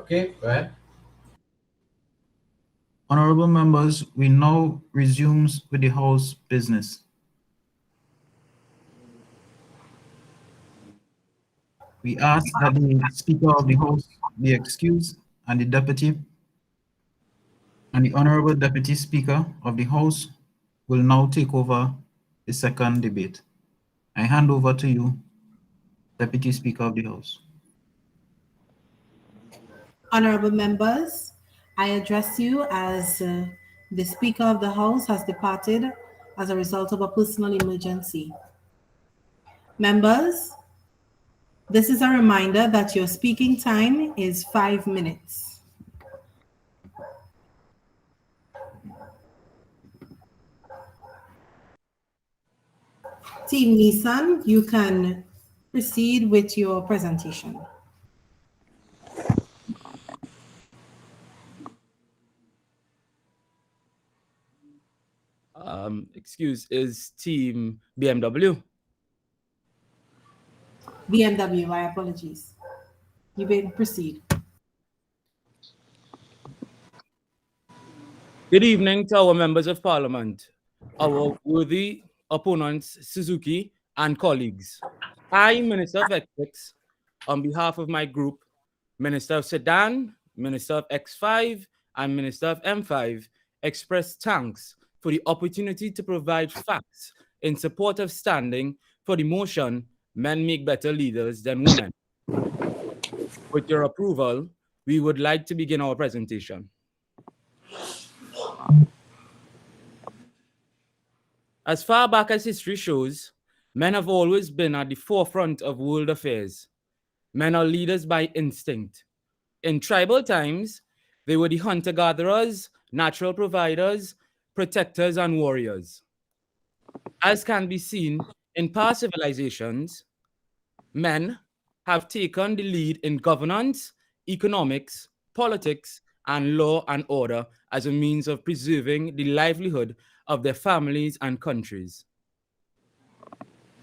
Okay, go ahead. Honorable members, we now resumes with the House business. We ask that the Speaker of the House be excused and the Honorable Deputy Speaker of the House will now take over the second debate. I hand over to you, Deputy Speaker of the House. Honorable members, I address you as the Speaker of the House has departed as a result of a personal emergency. Members, this is a reminder that your speaking time is 5 minutes. Team Nissan, you can proceed with your presentation. Excuse, is Team BMW? BMW, my apologies. You may proceed. Good evening to our members of parliament, our worthy opponents, Suzuki, and colleagues. I, Minister of Ethics, on behalf of my group, Minister of Sedan, Minister of X5, and Minister of M5, express thanks for the opportunity to provide facts in support of standing for the motion, men make better leaders than women. With your approval, we would like to begin our presentation. As far back as history shows, men have always been at the forefront of world affairs. Men are leaders by instinct. In tribal times, they were the hunter-gatherers, natural providers, protectors, and warriors. As can be seen in past civilizations, men have taken the lead in governance, economics, politics, and law and order as a means of preserving the livelihood of their families and countries.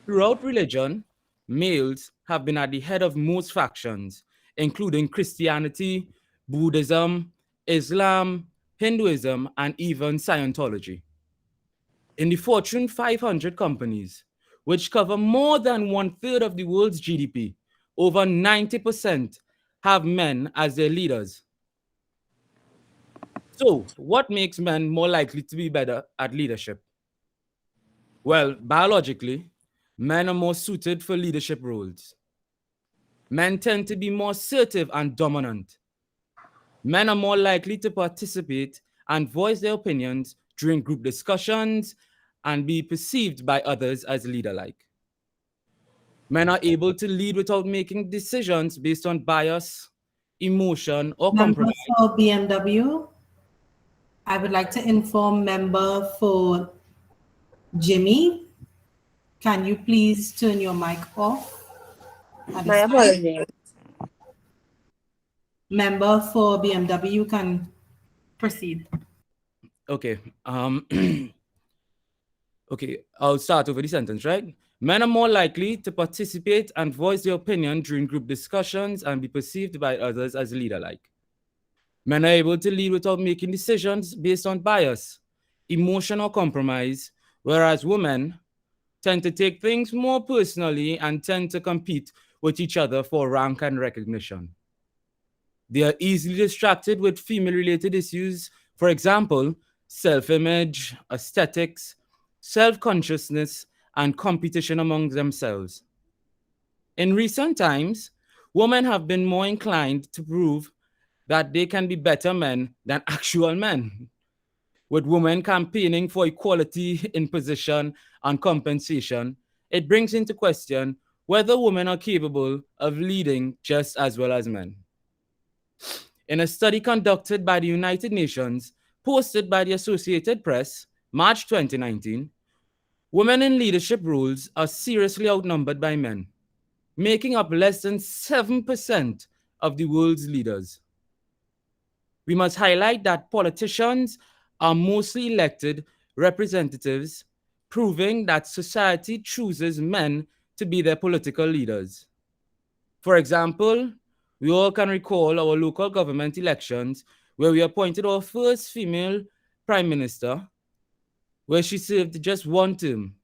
Throughout religion, males have been at the head of most factions, including Christianity, Buddhism, Islam, Hinduism, and even Scientology. In the Fortune 500 companies, which cover more than 1/3 of the world's GDP, over 90% have men as their leaders. So, what makes men more likely to be better at leadership? Well, biologically, men are more suited for leadership roles. Men tend to be more assertive and dominant. Men are more likely to participate and voice their opinions during group discussions and be perceived by others as leader-like. Men are able to lead without making decisions based on bias, emotion, or compromise. Member for BMW, I would like to inform member for Jimmy. Can you please turn your mic off? My apologies. Member for BMW can proceed. Okay. Okay, I'll start over the sentence, right? Men are more likely to participate and voice their opinion during group discussions and be perceived by others as leader-like. Men are able to lead without making decisions based on bias, emotion, or compromise, whereas women tend to take things more personally and tend to compete with each other for rank and recognition. They are easily distracted with female-related issues, for example, self-image, aesthetics, self-consciousness, and competition among themselves. In recent times, women have been more inclined to prove that they can be better men than actual men, with women campaigning for equality in position and compensation. It brings into question whether women are capable of leading just as well as men. In a study conducted by the United Nations, posted by the Associated Press, March 2019, women in leadership roles are seriously outnumbered by men, making up less than 7% of the world's leaders. We must highlight that politicians are mostly elected representatives, proving that society chooses men to be their political leaders. For example, We all can recall our local government elections where we appointed our first female prime minister, where she served just one term.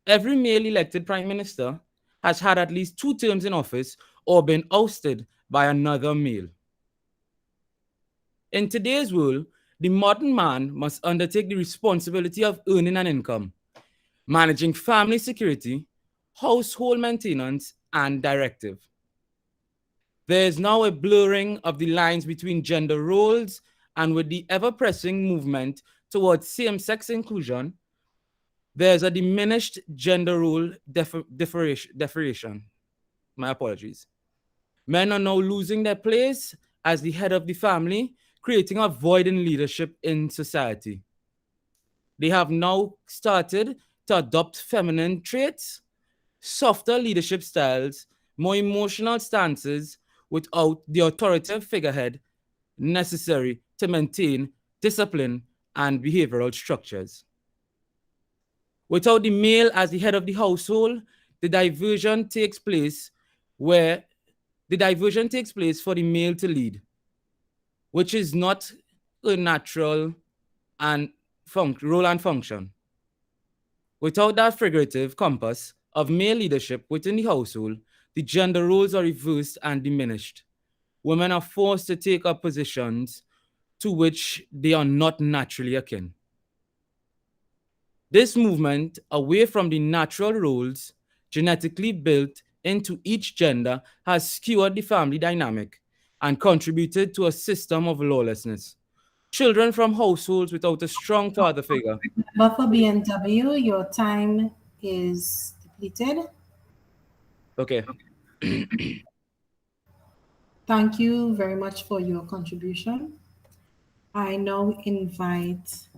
Every male elected prime minister has had at least 2 terms in office or been ousted by another male. In today's world, the modern man must undertake the responsibility of earning an income, managing family security, household maintenance, and directive. There is now a blurring of the lines between gender roles, and with the ever-pressing movement towards same-sex inclusion, there's a diminished gender role differentiation. My apologies. Men are now losing their place as the head of the family, creating a void in leadership in society. They have now started to adopt feminine traits, softer leadership styles, more emotional stances without the authoritative figurehead necessary to maintain discipline and behavioral structures. Without the male as the head of the household, the diversion takes place for the male to lead, which is not a natural and role and function. Without that figurative compass of male leadership within the household, the gender roles are reversed and diminished. Women are forced to take up positions to which they are not naturally akin. This movement away from the natural roles genetically built into each gender has skewed the family dynamic and contributed to a system of lawlessness. Children from households without a strong father figure. Member for BNW, your time is depleted. Okay. Thank you very much for your contribution. I now invite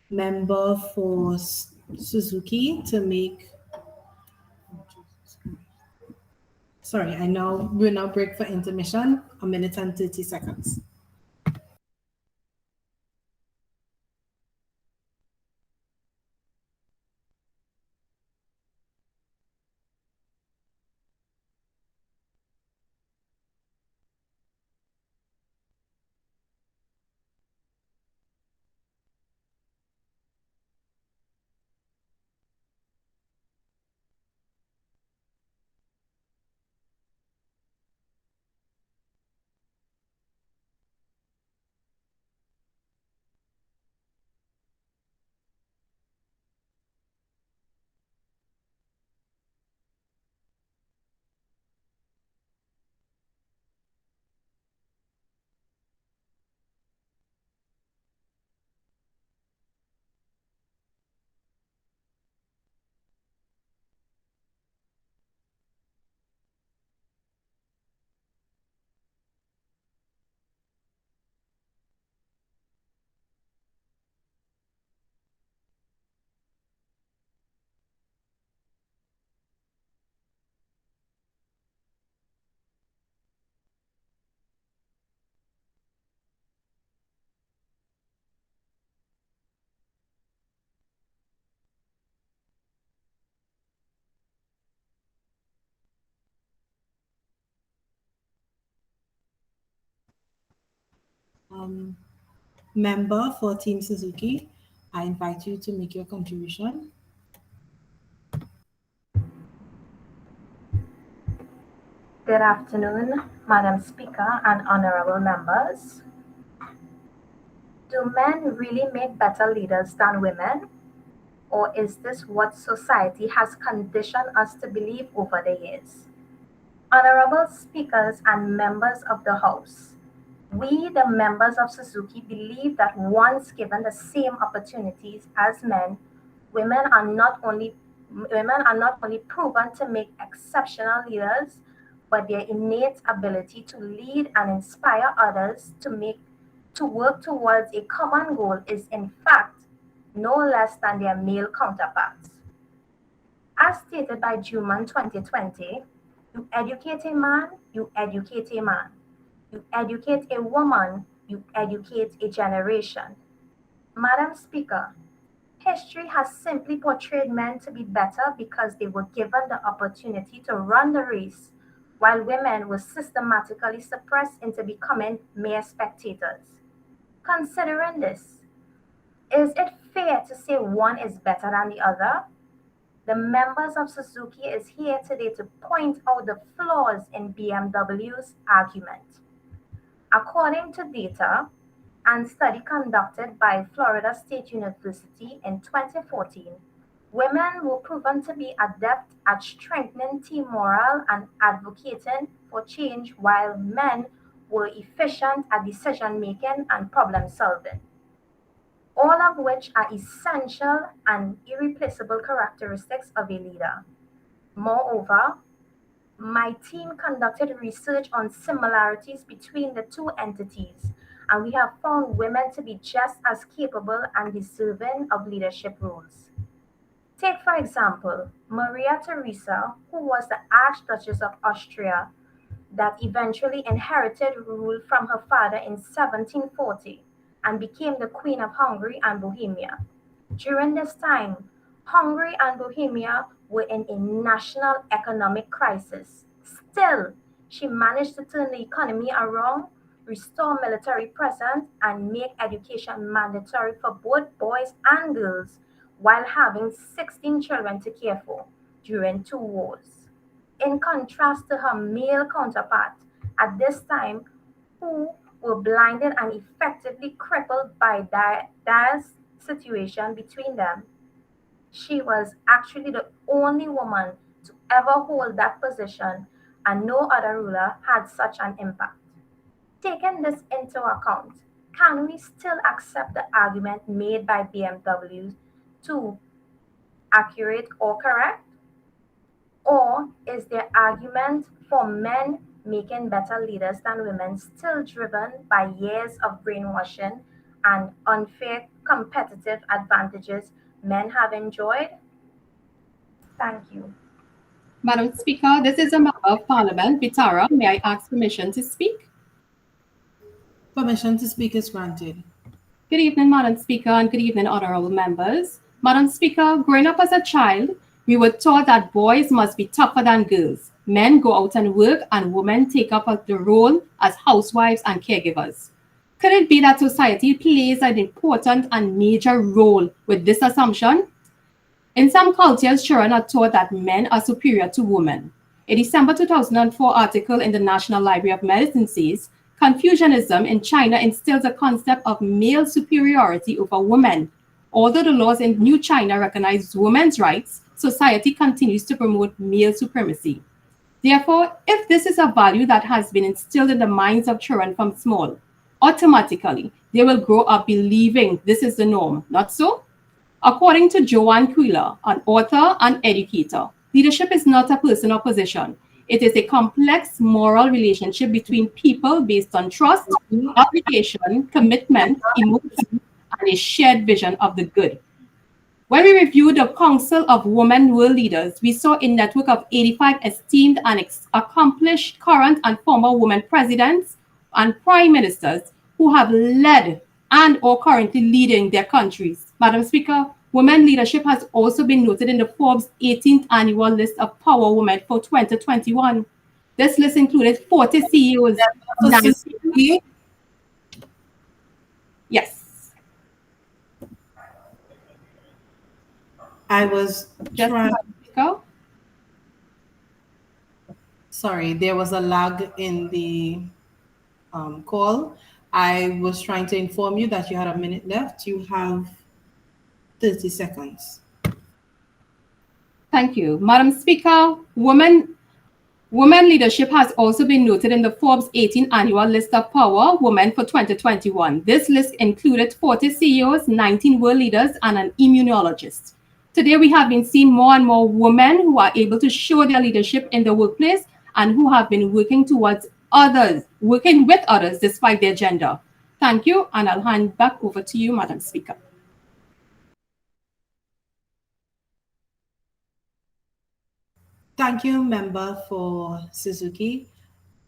member for Suzuki to make. Sorry, we'll now break for intermission, 1 minute and 30 seconds. Member for Team Suzuki, I invite you to make your contribution. Good afternoon, Madam Speaker and honorable members. Do men really make better leaders than women? Or is this what society has conditioned us to believe over the years? Honorable speakers and members of the House, we, the members of Suzuki, believe that once given the same opportunities as men, women are not only proven to make exceptional leaders, but their innate ability to lead and inspire others to work towards a common goal is in fact no less than their male counterparts. As stated by Juman 2020, you educate a man, you educate a man. You educate a woman, you educate a generation. Madam Speaker, History has simply portrayed men to be better because they were given the opportunity to run the race, while women were systematically suppressed into becoming mere spectators. Considering this, is it fair to say one is better than the other? The members of Suzuki is here today to point out the flaws in BMW's argument. According to data and study conducted by Florida State University in 2014, women were proven to be adept at strengthening team morale and advocating for change, while men were efficient at decision making and problem solving, all of which are essential and irreplaceable characteristics of a leader. Moreover, my team conducted research on similarities between the two entities, and we have found women to be just as capable and deserving of leadership roles. Take, for example, Maria Theresa, who was the Archduchess of Austria that eventually inherited rule from her father in 1740 and became the Queen of Hungary and Bohemia. During this time, Hungary and Bohemia were in a national economic crisis. Still, she managed to turn the economy around, restore military presence, and make education mandatory for both boys and girls while having 16 children to care for during two wars. In contrast to her male counterpart at this time, who were blinded and effectively crippled by dire situation between them, she was actually the only woman to ever hold that position, and no other ruler had such an impact. Taking this into account, can we still accept the argument made by BMW to accurate or correct? Or is their argument for men making better leaders than women still driven by years of brainwashing and unfair competitive advantages men have enjoyed? Thank you. Madam Speaker, this is a member of Parliament, Vitara. May I ask permission to speak? Permission to speak is granted. Good evening, Madam Speaker, and good evening, honorable members. Madam Speaker, growing up as a child, we were taught that boys must be tougher than girls. Men go out and work, and women take up the role as housewives and caregivers. Could it be that society plays an important and major role with this assumption? In some cultures, children are taught that men are superior to women. A December 2004 article in the National Library of Medicine says, Confucianism in China instills a concept of male superiority over women. Although the laws in New China recognize women's rights, society continues to promote male supremacy. Therefore, if this is a value that has been instilled in the minds of children from small, automatically they will grow up believing this is the norm, not so? According to Joanne Quiller, an author and educator, leadership is not a personal position. It is a complex moral relationship between people based on trust, obligation, commitment, emotion, and a shared vision of the good. When we reviewed the Council of Women World Leaders, we saw a network of 85 esteemed and accomplished current and former women presidents and prime ministers who have led and or currently leading their countries. Madam Speaker, women leadership has also been noted in the Forbes 18th annual list of power women for 2021. This list included 40 CEOs. Yes. I was Just trying. go. Sorry, there was a lag in the call. I was trying to inform you that you had a minute left. You have 30 seconds. Thank you. Madam Speaker, women leadership has also been noted in the Forbes 18 annual list of power women for 2021. This list included 40 CEOs, 19 world leaders, and an immunologist. Today, we have been seeing more and more women who are able to show their leadership in the workplace and who have been working with others despite their gender. Thank you, and I'll hand back over to you, Madam Speaker. Thank you, member for Suzuki.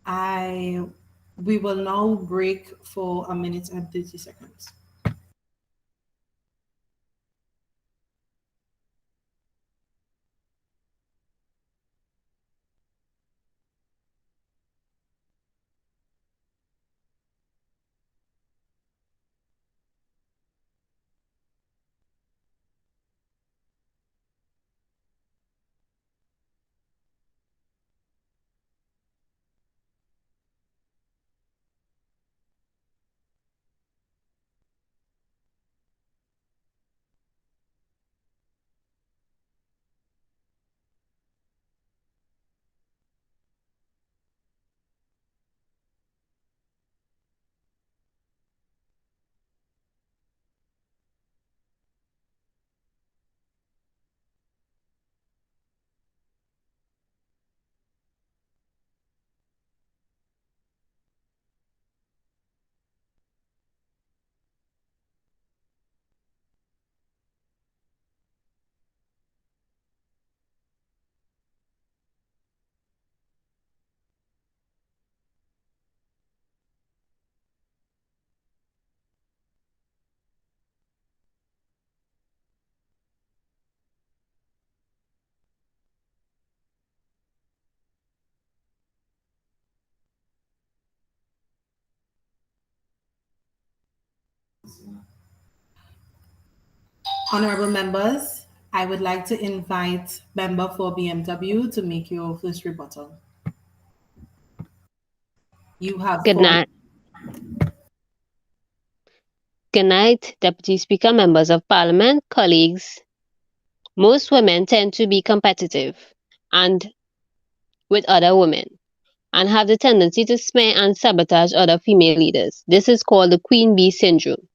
We will now break for a minute and 30 seconds. Honorable members, I would like to invite member for BMW to make your first rebuttal. You have Good four. night. Good night, Deputy Speaker, members of Parliament, colleagues. Most women tend to be competitive and with other women and have the tendency to smear and sabotage other female leaders. This is called the Queen Bee Syndrome.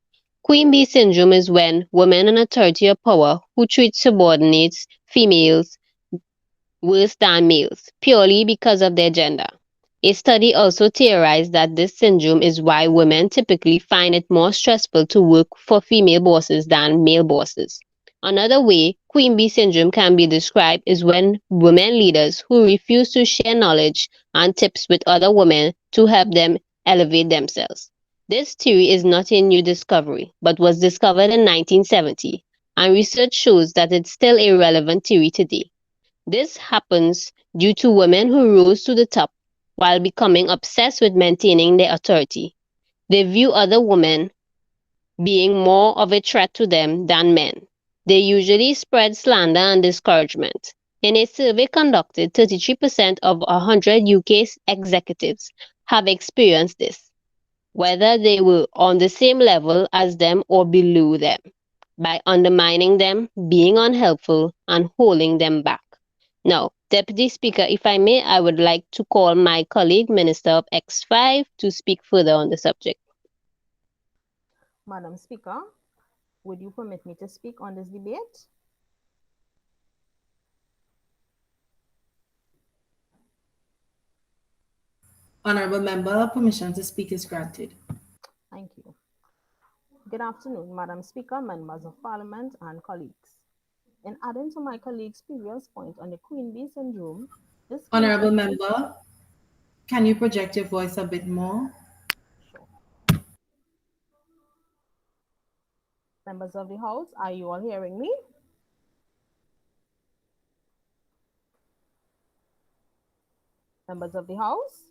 Queen Bee Syndrome is when women in authority or power who treat subordinates, females, worse than males, purely because of their gender. A study also theorized that this syndrome is why women typically find it more stressful to work for female bosses than male bosses. Another way Queen Bee syndrome can be described is when women leaders who refuse to share knowledge and tips with other women to help them elevate themselves. This theory is not a new discovery, but was discovered in 1970, and research shows that it's still a relevant theory today. This happens due to women who rose to the top while becoming obsessed with maintaining their authority. They view other women being more of a threat to them than men. They usually spread slander and discouragement. In a survey conducted, 33% of 100 UK executives have experienced this, whether they were on the same level as them or below them, by undermining them, being unhelpful, and holding them back. Now, Deputy Speaker, if I may, I would like to call my colleague, Minister of X5, to speak further on the subject. Madam Speaker, would you permit me to speak on this debate? Honorable member, permission to speak is granted. Thank you. Good afternoon, Madam Speaker, members of Parliament, and colleagues. In adding to my colleague's previous point on the Queen Bee syndrome, this Honorable member, can you project your voice a bit more? Sure. Members of the House, are you all hearing me? Members of the House?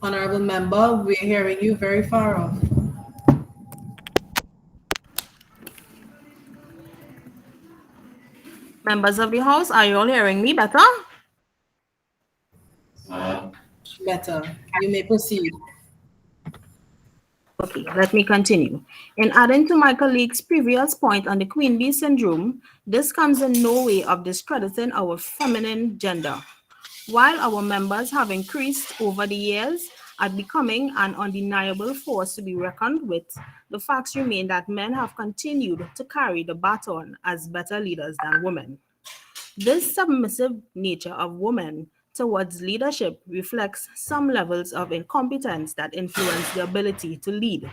Honorable member, we're hearing you very far off. Members of the House, are you all hearing me better? Better. You may proceed. Okay, let me continue. In adding to my colleague's previous point on the Queen Bee syndrome, this comes in no way of discrediting our feminine gender. While our members have increased over the years at becoming an undeniable force to be reckoned with, the facts remain that men have continued to carry the baton as better leaders than women. This submissive nature of women towards leadership reflects some levels of incompetence that influence the ability to lead.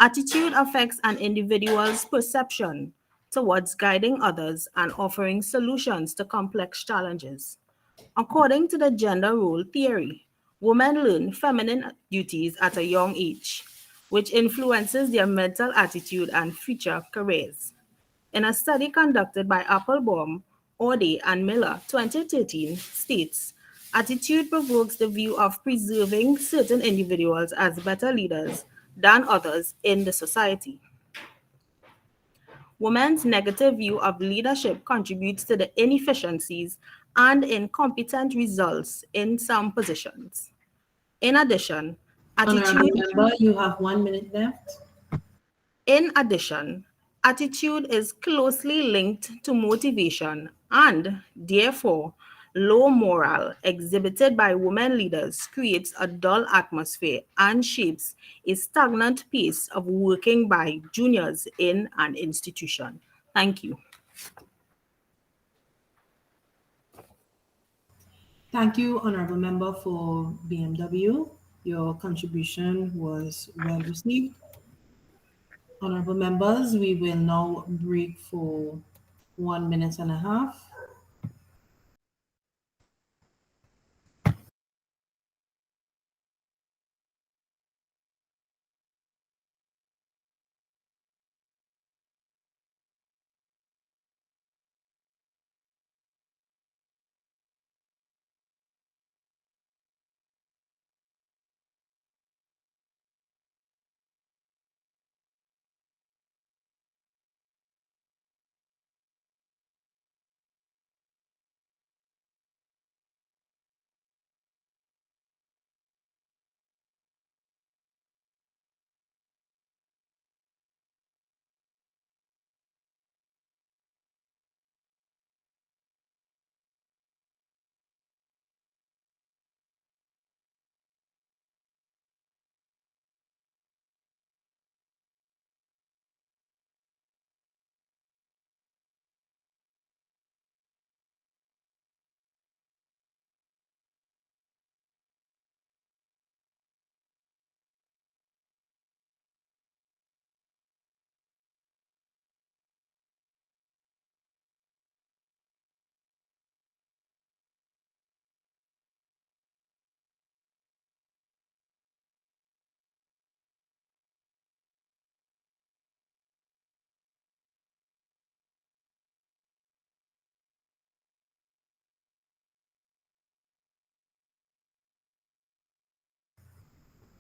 Attitude affects an individual's perception towards guiding others and offering solutions to complex challenges. According to the gender role theory, women learn feminine duties at a young age, which influences their mental attitude and future careers. In a study conducted by Applebaum, Orde, and Miller, 2013, states, attitude provokes the view of preserving certain individuals as better leaders than others in the society. Women's negative view of leadership contributes to the inefficiencies and incompetent results in some positions. In addition, Honorable member, you have 1 minute left. In addition, attitude is closely linked to motivation and, therefore, low morale exhibited by women leaders creates a dull atmosphere and shapes a stagnant pace of working by juniors in an institution. Thank you. Thank you, Honorable Member for BMW. Your contribution was well received. Honorable members, we will now break for 1 minute and a half.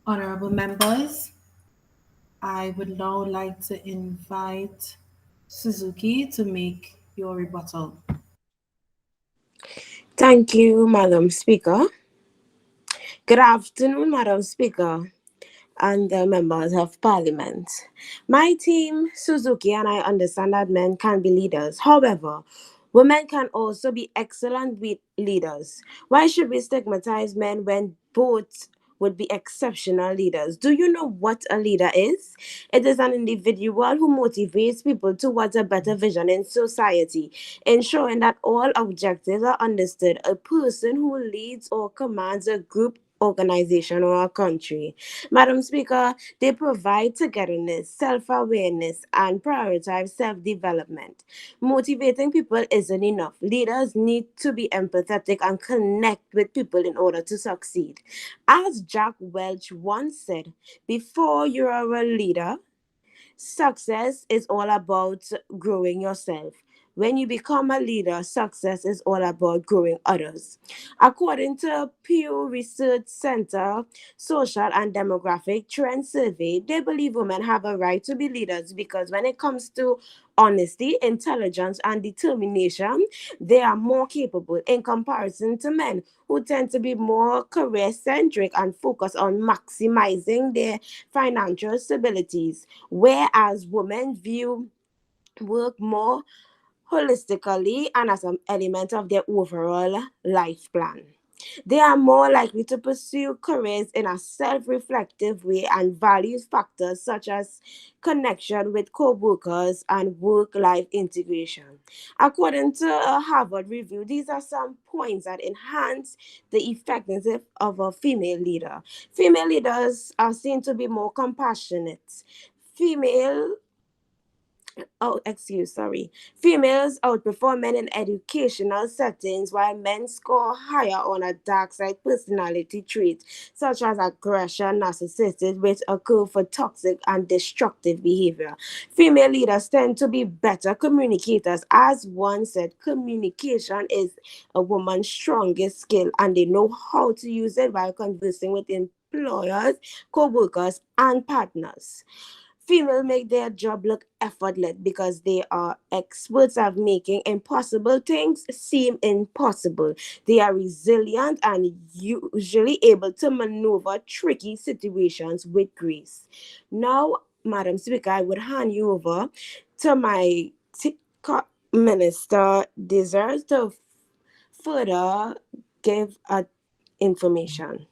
Honorable members, I would now like to invite Suzuki to make your rebuttal. Thank you, Madam Speaker. Good afternoon, Madam Speaker and the members of Parliament. My team, Suzuki, and I understand that men can be leaders. However, women can also be excellent leaders. Why should we stigmatize men when both would be exceptional leaders? Do you know what a leader is? It is an individual who motivates people towards a better vision in society, ensuring that all objectives are understood. A person who leads or commands a group, organization, or a country. Madam Speaker, they provide togetherness, self awareness, and prioritize self development. Motivating people isn't enough. Leaders need to be empathetic and connect with people in order to succeed. As Jack Welch once said, before you are a leader, success is all about growing yourself. When you become a leader, success is all about growing others. According to Pew Research Center Social and Demographic Trend Survey, they believe women have a right to be leaders because when it comes to honesty, intelligence, and determination, they are more capable in comparison to men who tend to be more career centric and focus on maximizing their financial stabilities, whereas women view work more holistically and as an element of their overall life plan. They are more likely to pursue careers in a self reflective way and value factors such as connection with co workers and work life integration. According to a Harvard review, these are some points that enhance the effectiveness of a female leader. Female leaders are seen to be more compassionate. Female Females outperform men in educational settings while men score higher on a dark side personality trait such as aggression, narcissism, which occur for toxic and destructive behavior. Female leaders tend to be better communicators. As one said, communication is a woman's strongest skill and they know how to use it while conversing with employers, co-workers, and partners. Females make their job look effortless because they are experts at making impossible things seem impossible. They are resilient and usually able to maneuver tricky situations with grace. Now, Madam Speaker, I would hand you over to my Minister Desires to further give information.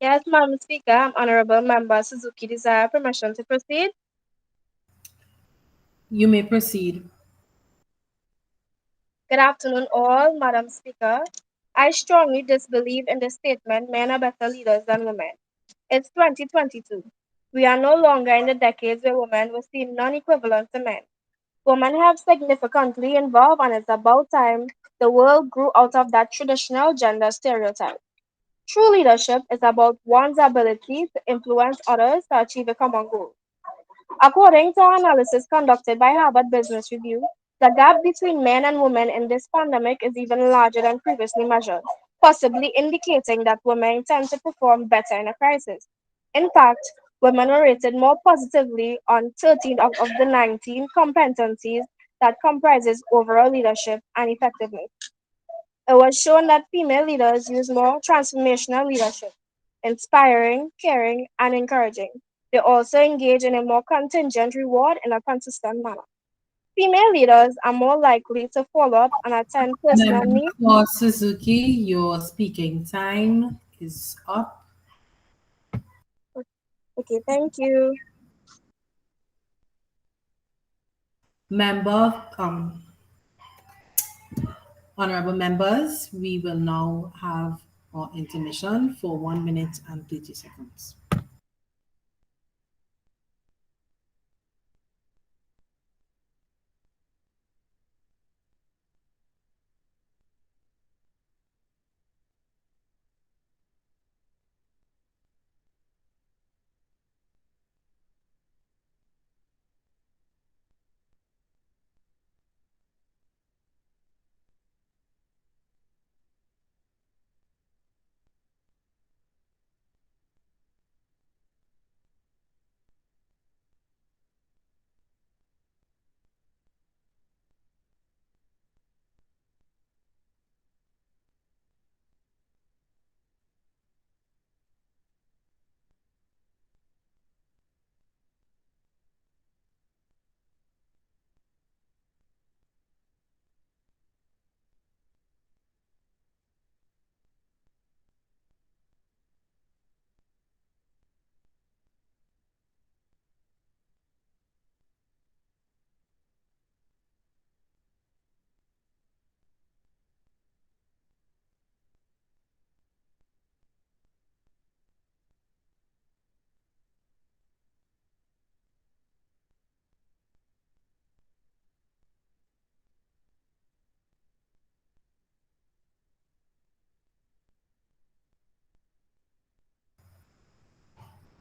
Yes, Madam Speaker, Honorable Member Suzuki desire permission to proceed. You may proceed. Good afternoon, all, Madam Speaker. I strongly disbelieve in the statement men are better leaders than women. It's 2022. We are no longer in the decades where women were seen non-equivalent to men. Women have significantly evolved, and it's about time the world grew out of that traditional gender stereotype. True leadership is about one's ability to influence others to achieve a common goal. According to analysis conducted by Harvard Business Review, the gap between men and women in this pandemic is even larger than previously measured, possibly indicating that women tend to perform better in a crisis. In fact, women were rated more positively on 13 of the 19 competencies that comprises overall leadership and effectiveness. It was shown that female leaders use more transformational leadership, inspiring, caring, and encouraging. They also engage in a more contingent reward in a consistent manner. Female leaders are more likely to follow up and attend personal Member needs. for Suzuki, your speaking time is up. Okay, thank you. Member, honorable members, we will now have our intermission for 1 minute and 30 seconds.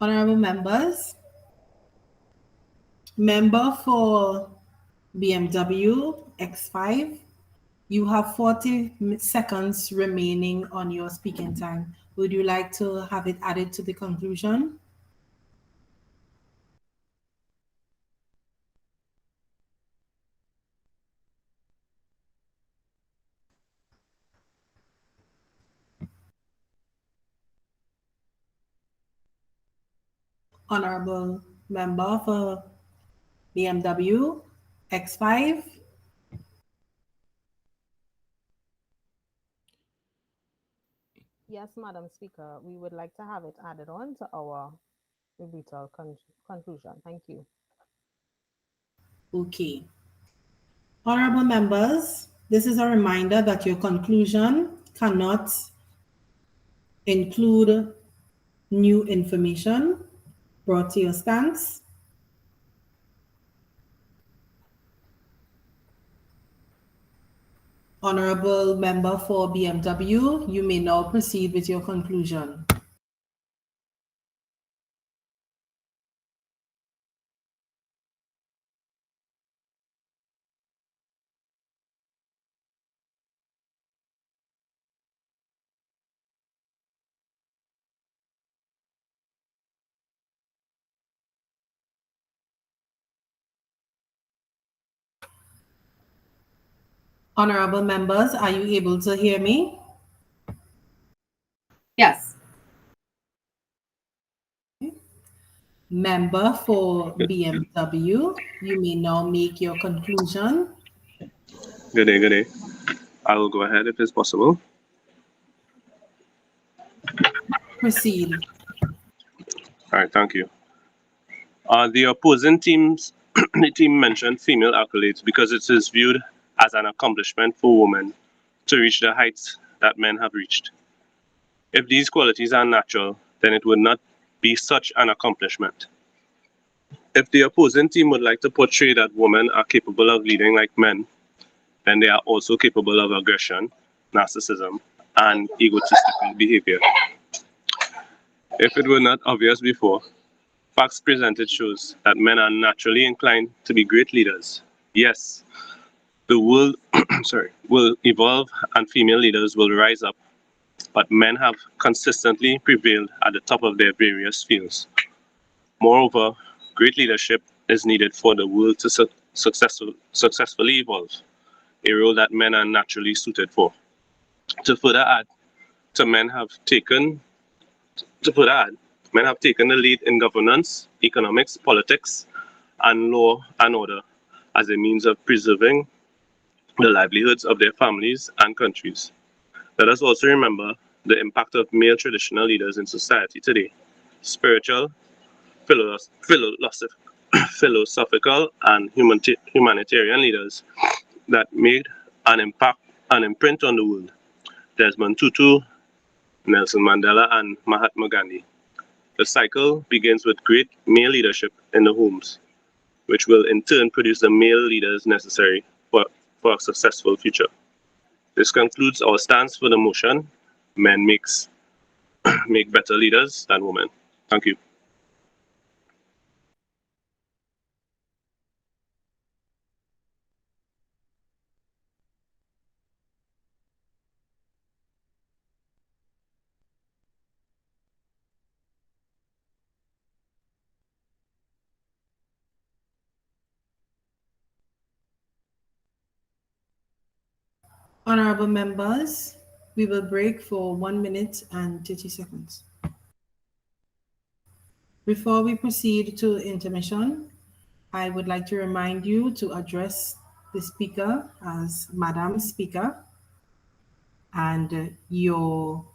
Honorable members, member for BMW X5, you have 40 seconds remaining on your speaking time. Would you like to have it added to the conclusion? Honorable member for BMW X5. Yes, Madam Speaker, we would like to have it added on to our rebuttal conclusion. Thank you. Okay. Honorable members, this is a reminder that your conclusion cannot include new information brought to your stance. Honorable member for BMW, you may now proceed with your conclusion. Honorable members, are you able to hear me? Yes. Member for BMW, you may now make your conclusion. Good day, good day. I will go ahead if it's possible. Proceed. All right, thank you. The opposing teams, the team mentioned female accolades because it is viewed as an accomplishment for women to reach the heights that men have reached. If these qualities are natural, then it would not be such an accomplishment. If the opposing team would like to portray that women are capable of leading like men, then they are also capable of aggression, narcissism, and egotistical behavior. If it were not obvious before, facts presented shows that men are naturally inclined to be great leaders. Yes, the world will evolve and female leaders will rise up, but men have consistently prevailed at the top of their various fields. Moreover, great leadership is needed for the world to successfully evolve, a role that men are naturally suited for. To further add, men have taken the lead in governance, economics, politics, and law and order as a means of preserving the livelihoods of their families and countries. Let us also remember the impact of male traditional leaders in society today. Spiritual, philosophical, and humanitarian leaders that made an imprint on the world. Desmond Tutu, Nelson Mandela, and Mahatma Gandhi. The cycle begins with great male leadership in the homes, which will in turn produce the male leaders necessary for a successful future. This concludes our stance for the motion, men make better leaders than women. Thank you. Honorable members, we will break for 1 minute and 30 seconds. Before we proceed to intermission, I would like to remind you to address the speaker as Madam Speaker, and you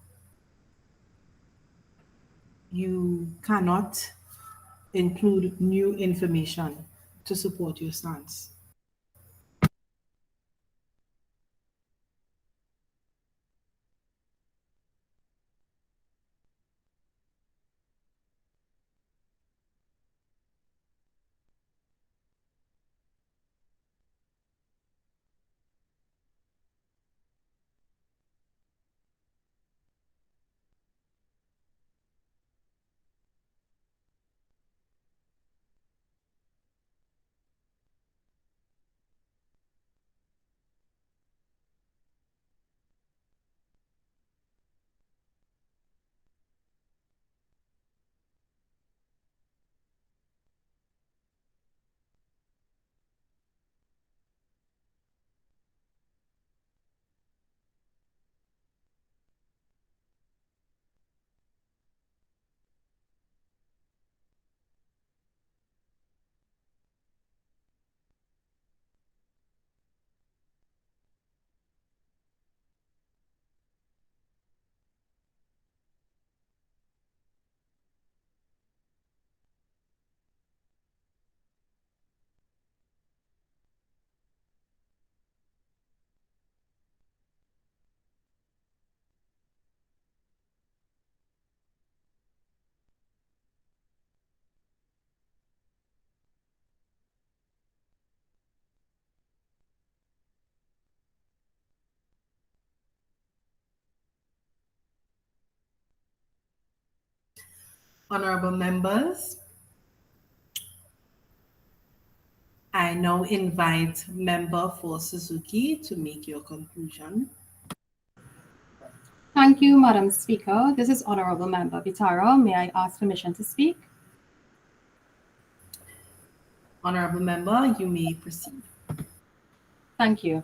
cannot include new information to support your stance. Honorable members, I now invite Member for Suzuki to make your conclusion. Thank you, Madam Speaker. This is Honorable Member Vitara. May I ask permission to speak? Honorable Member, you may proceed. Thank you.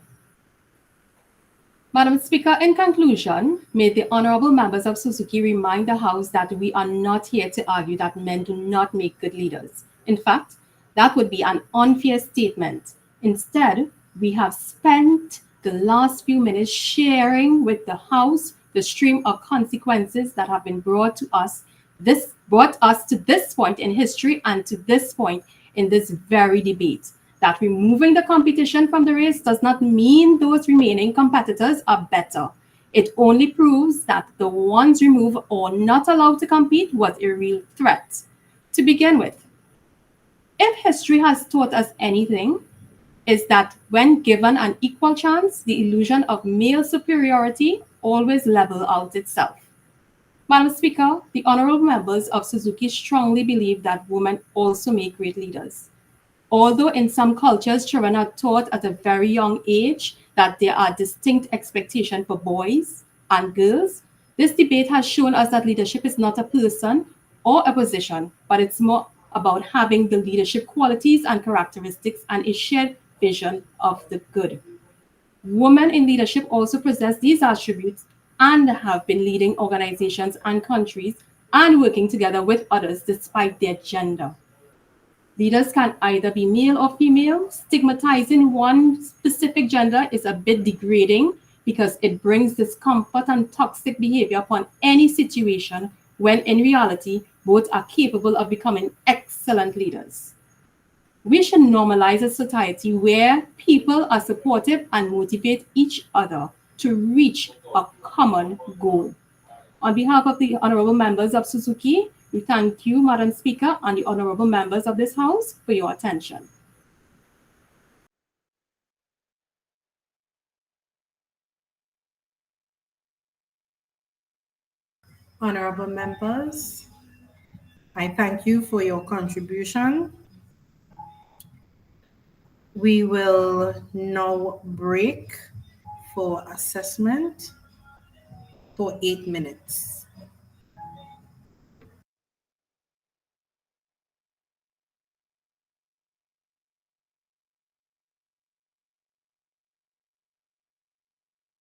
Madam Speaker, in conclusion, may the honorable members of Suzuki remind the House that we are not here to argue that men do not make good leaders. In fact, that would be an unfair statement. Instead, we have spent the last few minutes sharing with the House the stream of consequences that have been brought us to this point in history and to this point in this very debate. That removing the competition from the race does not mean those remaining competitors are better. It only proves that the ones removed or not allowed to compete was a real threat. To begin with, if history has taught us anything, is that when given an equal chance, the illusion of male superiority always level out itself. Madam Speaker, the honorable members of Suzuki strongly believe that women also make great leaders. Although in some cultures, children are taught at a very young age that there are distinct expectations for boys and girls, this debate has shown us that leadership is not a person or a position, but it's more about having the leadership qualities and characteristics and a shared vision of the good. Women in leadership also possess these attributes and have been leading organizations and countries and working together with others despite their gender. Leaders can either be male or female. Stigmatizing one specific gender is a bit degrading because it brings discomfort and toxic behavior upon any situation when in reality, both are capable of becoming excellent leaders. We should normalize a society where people are supportive and motivate each other to reach a common goal. On behalf of the honorable members of Suzuki, we thank you, Madam Speaker, and the honorable members of this House for your attention. Honorable members, I thank you for your contribution. We will now break for assessment for 8 minutes.